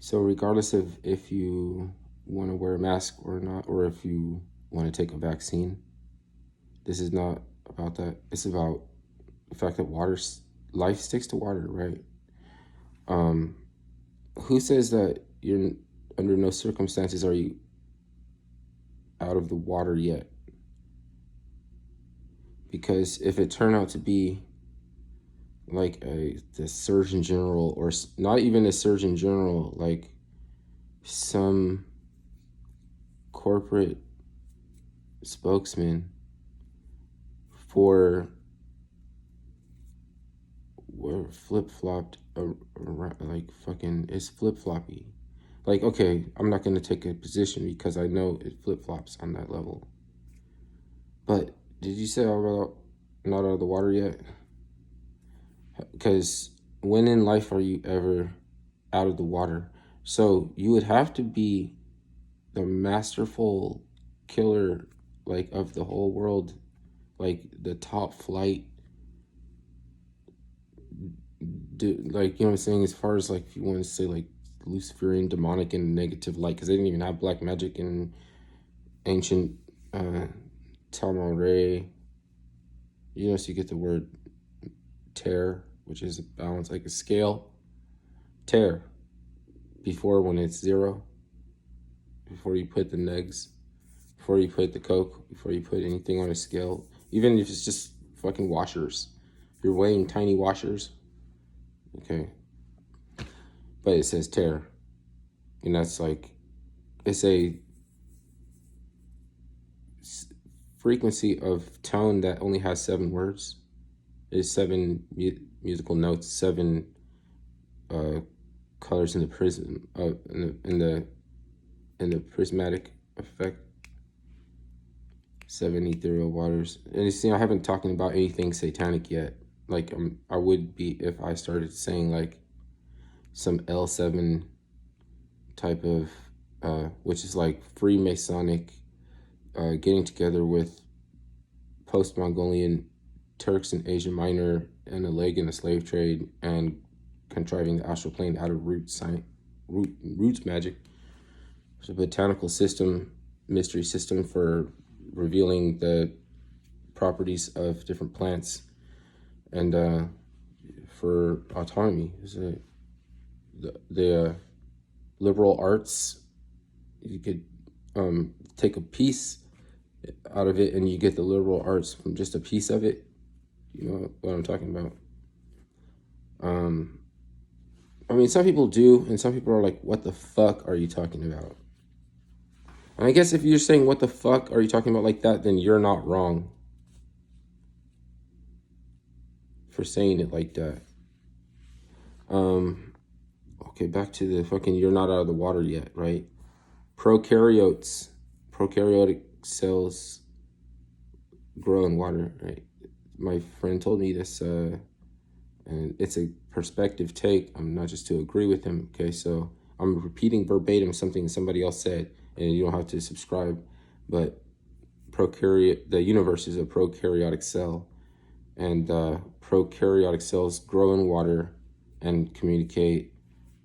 So regardless of if you want to wear a mask or not, or if you want to take a vaccine, this is not about that. It's about the fact that life sticks to water, right? Um, who says that you're under no circumstances are you out of the water yet? Because if it turned out to be like the Surgeon General, or not even a Surgeon General, like some corporate spokesman for where flip-flopped around, like fucking it's flip-floppy. Like, okay, I'm not going to take a position because I know it flip-flops on that level. But did you say I'm not out of the water yet? Because when in life are you ever out of the water? So you would have to be the masterful killer, like, of the whole world, like the top flight, like, you know what I'm saying, as far as like if you want to say like Luciferian, demonic, and negative light, because they didn't even have black magic in ancient Talmud. You know, so you get the word tear, which is a balance, like a scale. Tear before, when it's zero, before you put the negs, before you put the coke, before you put anything on a scale, even if it's just fucking washers. If you're weighing tiny washers, okay, but it says tear, and that's like, it's a frequency of tone that only has 7 words. There's 7 musical notes, 7 colors in the prism, in the prismatic effect, 7 ethereal waters. And you see, I haven't talking about anything satanic yet. Like, I would be if I started saying like some L7 type of, which is like Freemasonic, getting together with post-Mongolian Turks in Asia Minor and a leg in the slave trade, and contriving the astral plane out of roots magic. It's a botanical system, mystery system for revealing the properties of different plants, and for autonomy. The liberal arts, you could take a piece out of it and you get the liberal arts from just a piece of it. You know what I'm talking about? I mean, some people do, and some people are like, what the fuck are you talking about? And I guess if you're saying what the fuck are you talking about like that, then you're not wrong for saying it like that. Okay, back to the fucking you're not out of the water yet, right? Prokaryotic cells grow in water, right? My friend told me this, and it's a perspective take. I'm not just to agree with him, okay? So I'm repeating verbatim something somebody else said, and you don't have to subscribe, but the universe is a prokaryotic cell, and prokaryotic cells grow in water and communicate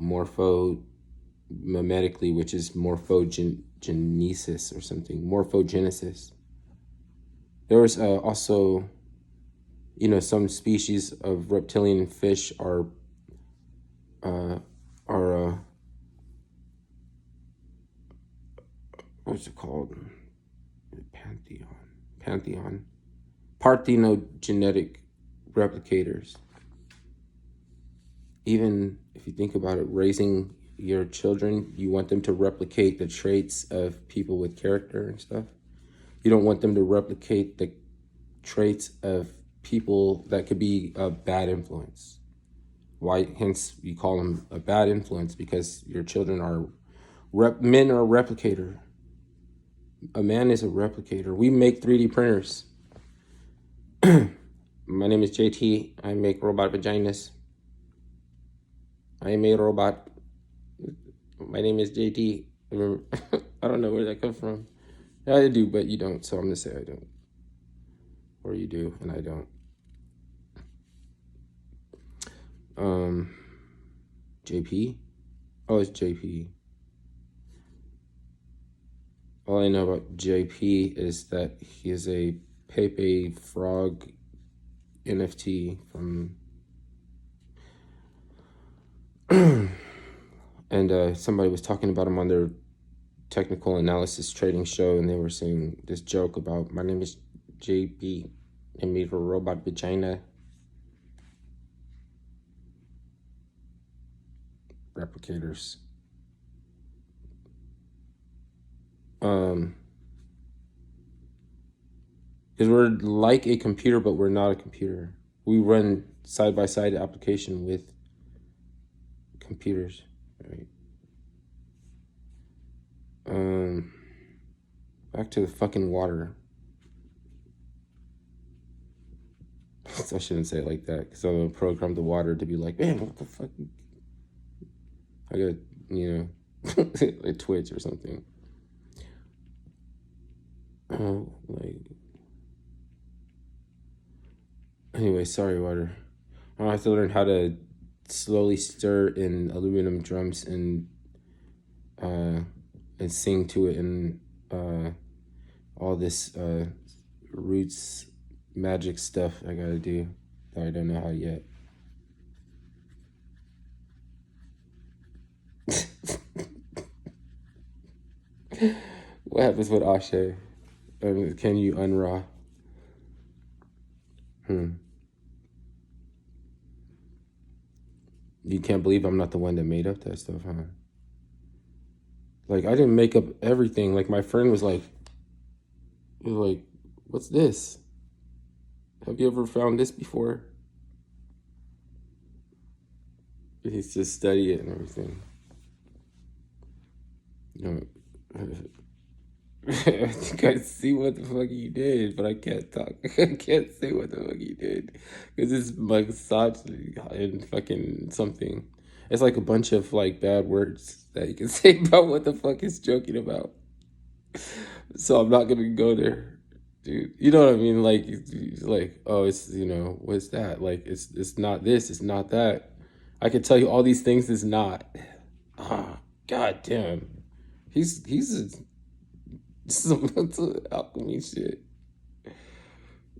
morphomimetically, which is morphogenesis or something, morphogenesis. There was also, you know, some species of reptilian fish are what's it called? Pantheon. Parthenogenetic replicators. Even if you think about it, raising your children, you want them to replicate the traits of people with character and stuff. You don't want them to replicate the traits of people that could be a bad influence. Why? Hence, you call them a bad influence, because your children are men are a replicator. A man is a replicator. We make 3D printers. My name is JT. I make robot vaginas. I am a robot. My name is JT. I don't know where that comes from. I do, but you don't, so I'm gonna say I don't. Or you do, and I don't. JP? Oh, it's JP. All I know about JP is that he is a Pepe Frog NFT from, and somebody was talking about him on their technical analysis trading show, and they were saying this joke about, my name is JP, and made for robot vagina replicators. Because we're like a computer, but we're not a computer. We run side by side application with computers, right? Back to the fucking water. I shouldn't say it like that, because I'm gonna program the water to be like, man, what the fuck? I got, like Twitch or something. Like, anyway, sorry, water. I have to learn how to slowly stir in aluminum drums and sing to it, and all this roots magic stuff I gotta do that I don't know how yet. What happens with Ashe? Can you unraw? You can't believe I'm not the one that made up that stuff, huh? Like, I didn't make up everything. Like, my friend was like, what's this? Have you ever found this before? He's just study it and everything. I think I see what the fuck you did, but I can't talk. I can't say what the fuck you did, because it's like misogyny and fucking something. It's like a bunch of like bad words that you can say about what the fuck he's joking about. So I'm not gonna go there, dude. You know what I mean? Like, oh, it's, what's that? Like, it's not this, it's not that. I can tell you all these things it's not. Ah, god damn. He's some alchemy shit.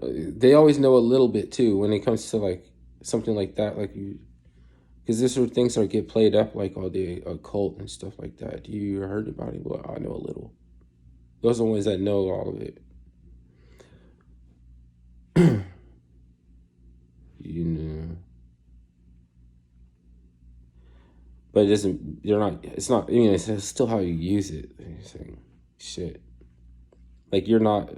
They always know a little bit too when it comes to like something like that, like you, because these sort of things are get played up like all the occult and stuff like that. You heard about it? Well, I know a little. Those are the ones that know all of it. you know, but it doesn't. You're not. It's not. It's still how you use it. You're saying shit. Like, you're not.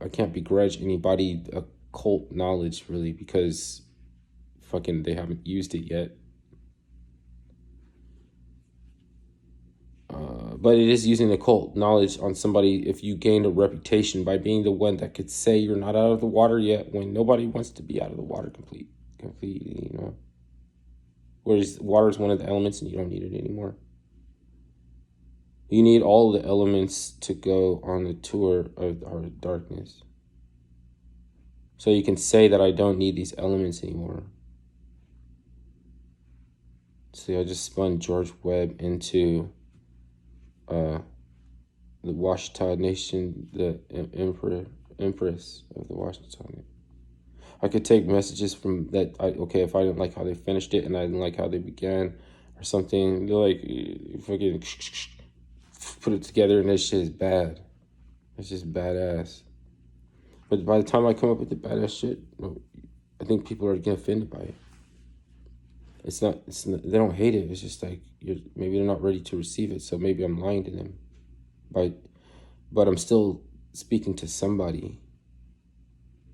I can't begrudge anybody occult knowledge really, because fucking they haven't used it yet. But it is using occult knowledge on somebody if you gain a reputation by being the one that could say you're not out of the water yet when nobody wants to be out of the water completely. Whereas water is one of the elements and you don't need it anymore. You need all the elements to go on the tour of our darkness. So you can say that I don't need these elements anymore. See, I just spun George Webb into the Washita Nation, the empress of the Washita. I could take messages from that. If I didn't like how they finished it and I didn't like how they began, or something, they're like, fucking put it together, and that shit is bad. It's just badass. But by the time I come up with the badass shit, I think people are getting offended by it. It's not. They don't hate it. It's just like maybe they're not ready to receive it. So maybe I'm lying to them. But I'm still speaking to somebody.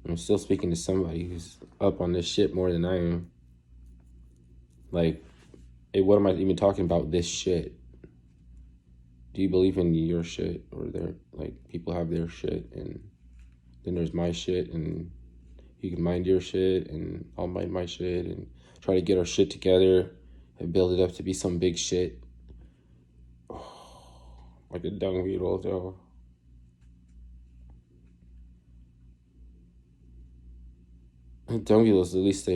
I'm still speaking to somebody who's up on this shit more than I am. Like, what am I even talking about this shit? Do you believe in your shit, or like people have their shit, and then there's my shit, and you can mind your shit, and I'll mind my shit, and try to get our shit together and build it up to be some big shit. Like a dung beetle, though. Dung beetles, at least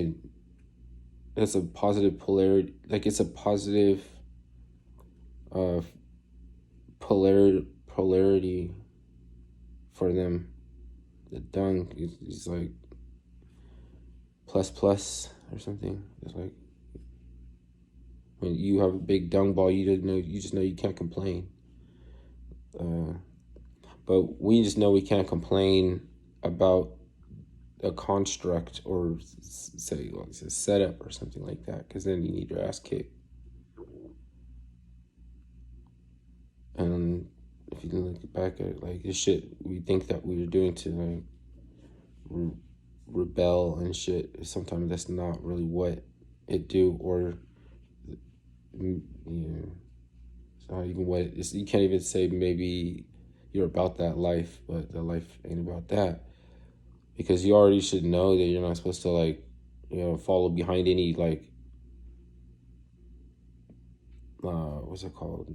that's a positive polarity. Like, it's a positive uh, polarity for them. The dung is like plus plus or something. It's like when you have a big dung ball, you just know you can't complain. But we just know we can't complain about a construct or say like a setup or something like that, because then you need your ass kicked. And if you look back at it, like this shit we think that we were doing to like rebel and shit, sometimes that's not really what it do, or you know, it's not even what it's, you can't even say maybe you're about that life, but the life ain't about that, because you already should know that you're not supposed to like, follow behind any like what's it called,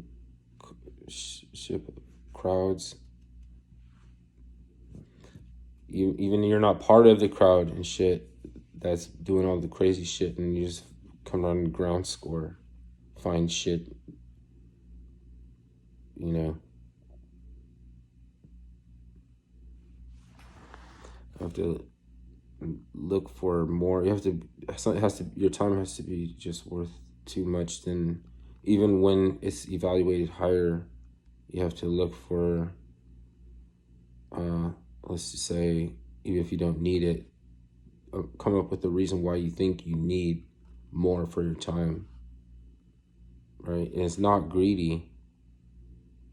ship crowds. Even you're not part of the crowd and shit that's doing all the crazy shit, and you just come on the ground score, find shit, you know. You have to look for more. You have to. It has to. Your time has to be just worth too much. Then, even when it's evaluated higher, you have to look for. Let's just say, even if you don't need it, come up with a reason why you think you need more for your time. Right, and it's not greedy.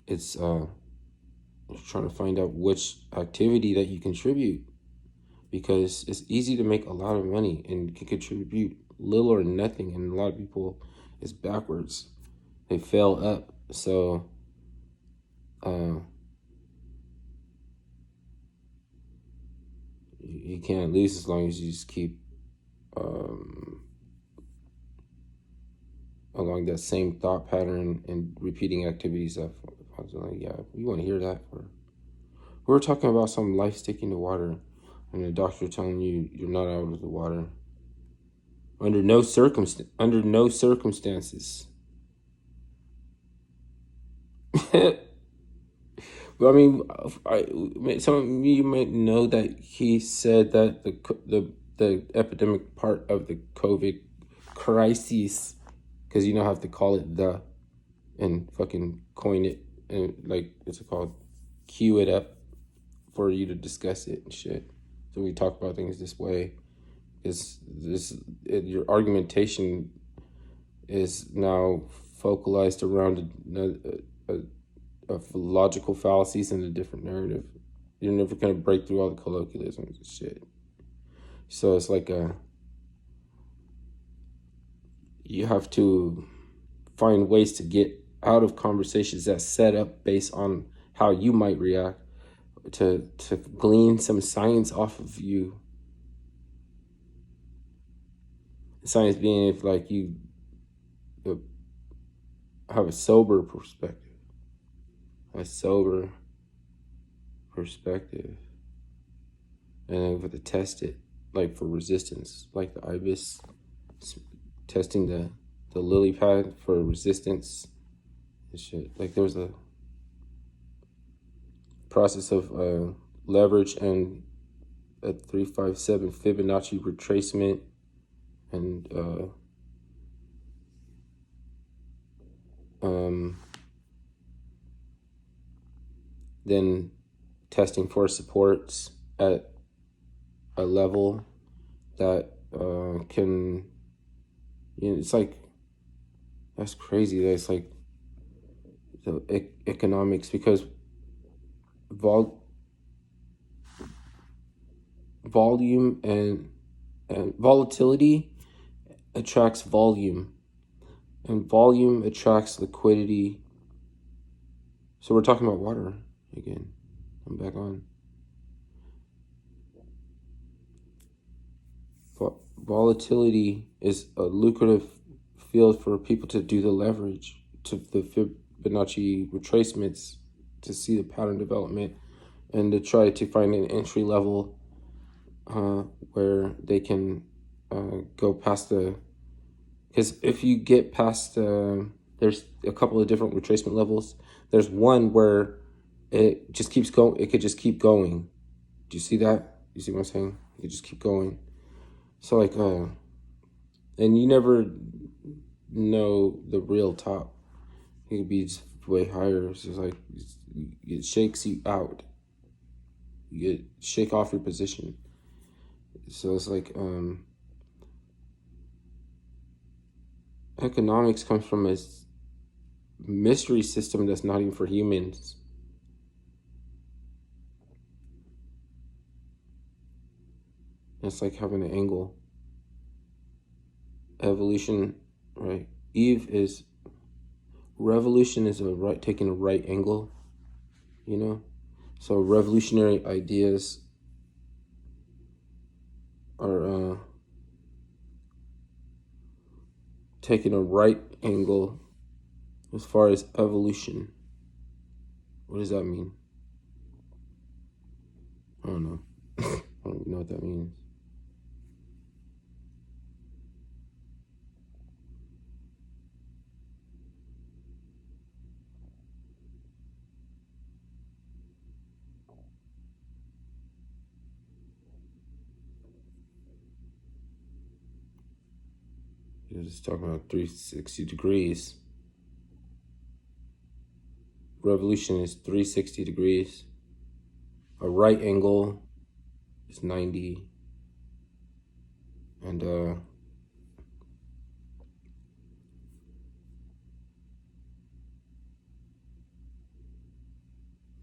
It's trying to find out which activity that you contribute, because it's easy to make a lot of money and can contribute little or nothing, and a lot of people, it's backwards. They fail up. So you can't lose as long as you just keep along that same thought pattern and repeating activities that, like, yeah, you want to hear that. For we're talking about some life sticking to water, and the doctor telling you you're not out of the water. Under no circumstances. But I mean, some of you might know that he said that the epidemic part of the COVID crisis, because you don't have to call it the, and fucking coin it, and like what's it called, cue it up for you to discuss it and shit. So we talk about things this way. Your argumentation is now focalized around of logical fallacies and a different narrative. You're never gonna break through all the colloquialisms and shit. So it's like you have to find ways to get out of conversations that set up based on how you might react, to glean some science off of you. Science being if like you have a sober perspective. And then able to test it, like for resistance, like the ibis testing the lily pad for resistance and shit. Like there was a process of leverage and a 357 Fibonacci retracement, and then testing for supports at a level that can, it's like, that's crazy. That's like the economics, because volume and volatility attracts volume, and volume attracts liquidity. So we're talking about water again. I'm back on. Volatility is a lucrative field for people to do the leverage, to the Fibonacci retracements, to see the pattern development, and to try to find an entry level where they can go past because if you get past the There's a couple of different retracement levels. There's one where it just keeps going. It could just keep going. Do you see that? You see what I'm saying? It could just keep going. So like, and you never know the real top. It could be just way higher. It's just like, it shakes you out. You shake off your position. So it's like, economics comes from a mystery system that's not even for humans. It's like having an angle. Evolution, right? Revolution is taking a right angle, you know? So revolutionary ideas are taking a right angle as far as evolution. What does that mean? I don't know. I don't even know what that means. You're just talking about 360 degrees. Revolution is 360 degrees. A right angle is 90. And I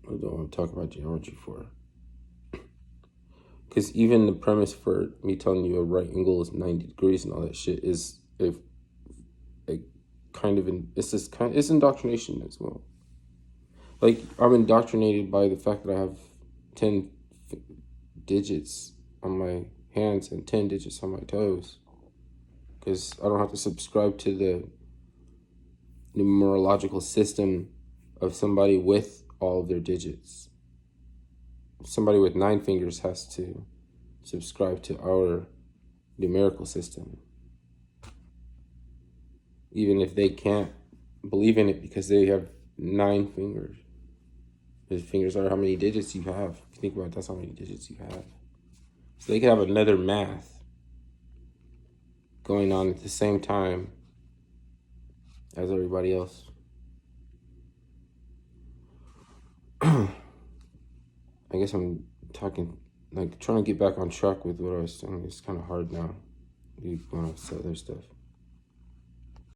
don't want to talk about geometry for. Because even the premise for me telling you a right angle is 90 degrees and all that shit is a kind of it's indoctrination as well. Like, I'm indoctrinated by the fact that I have 10 digits on my hands and 10 digits on my toes. Because I don't have to subscribe to the numerological system of somebody with all of their digits. Somebody with 9 fingers has to subscribe to our numerical system, even if they can't believe in it because they have 9 fingers. His fingers are how many digits you have. If you think about it, that's how many digits you have. So they could have another math going on at the same time as everybody else. I guess I'm talking, like, trying to get back on track with what I was saying. It's kind of hard now. You want to say other stuff.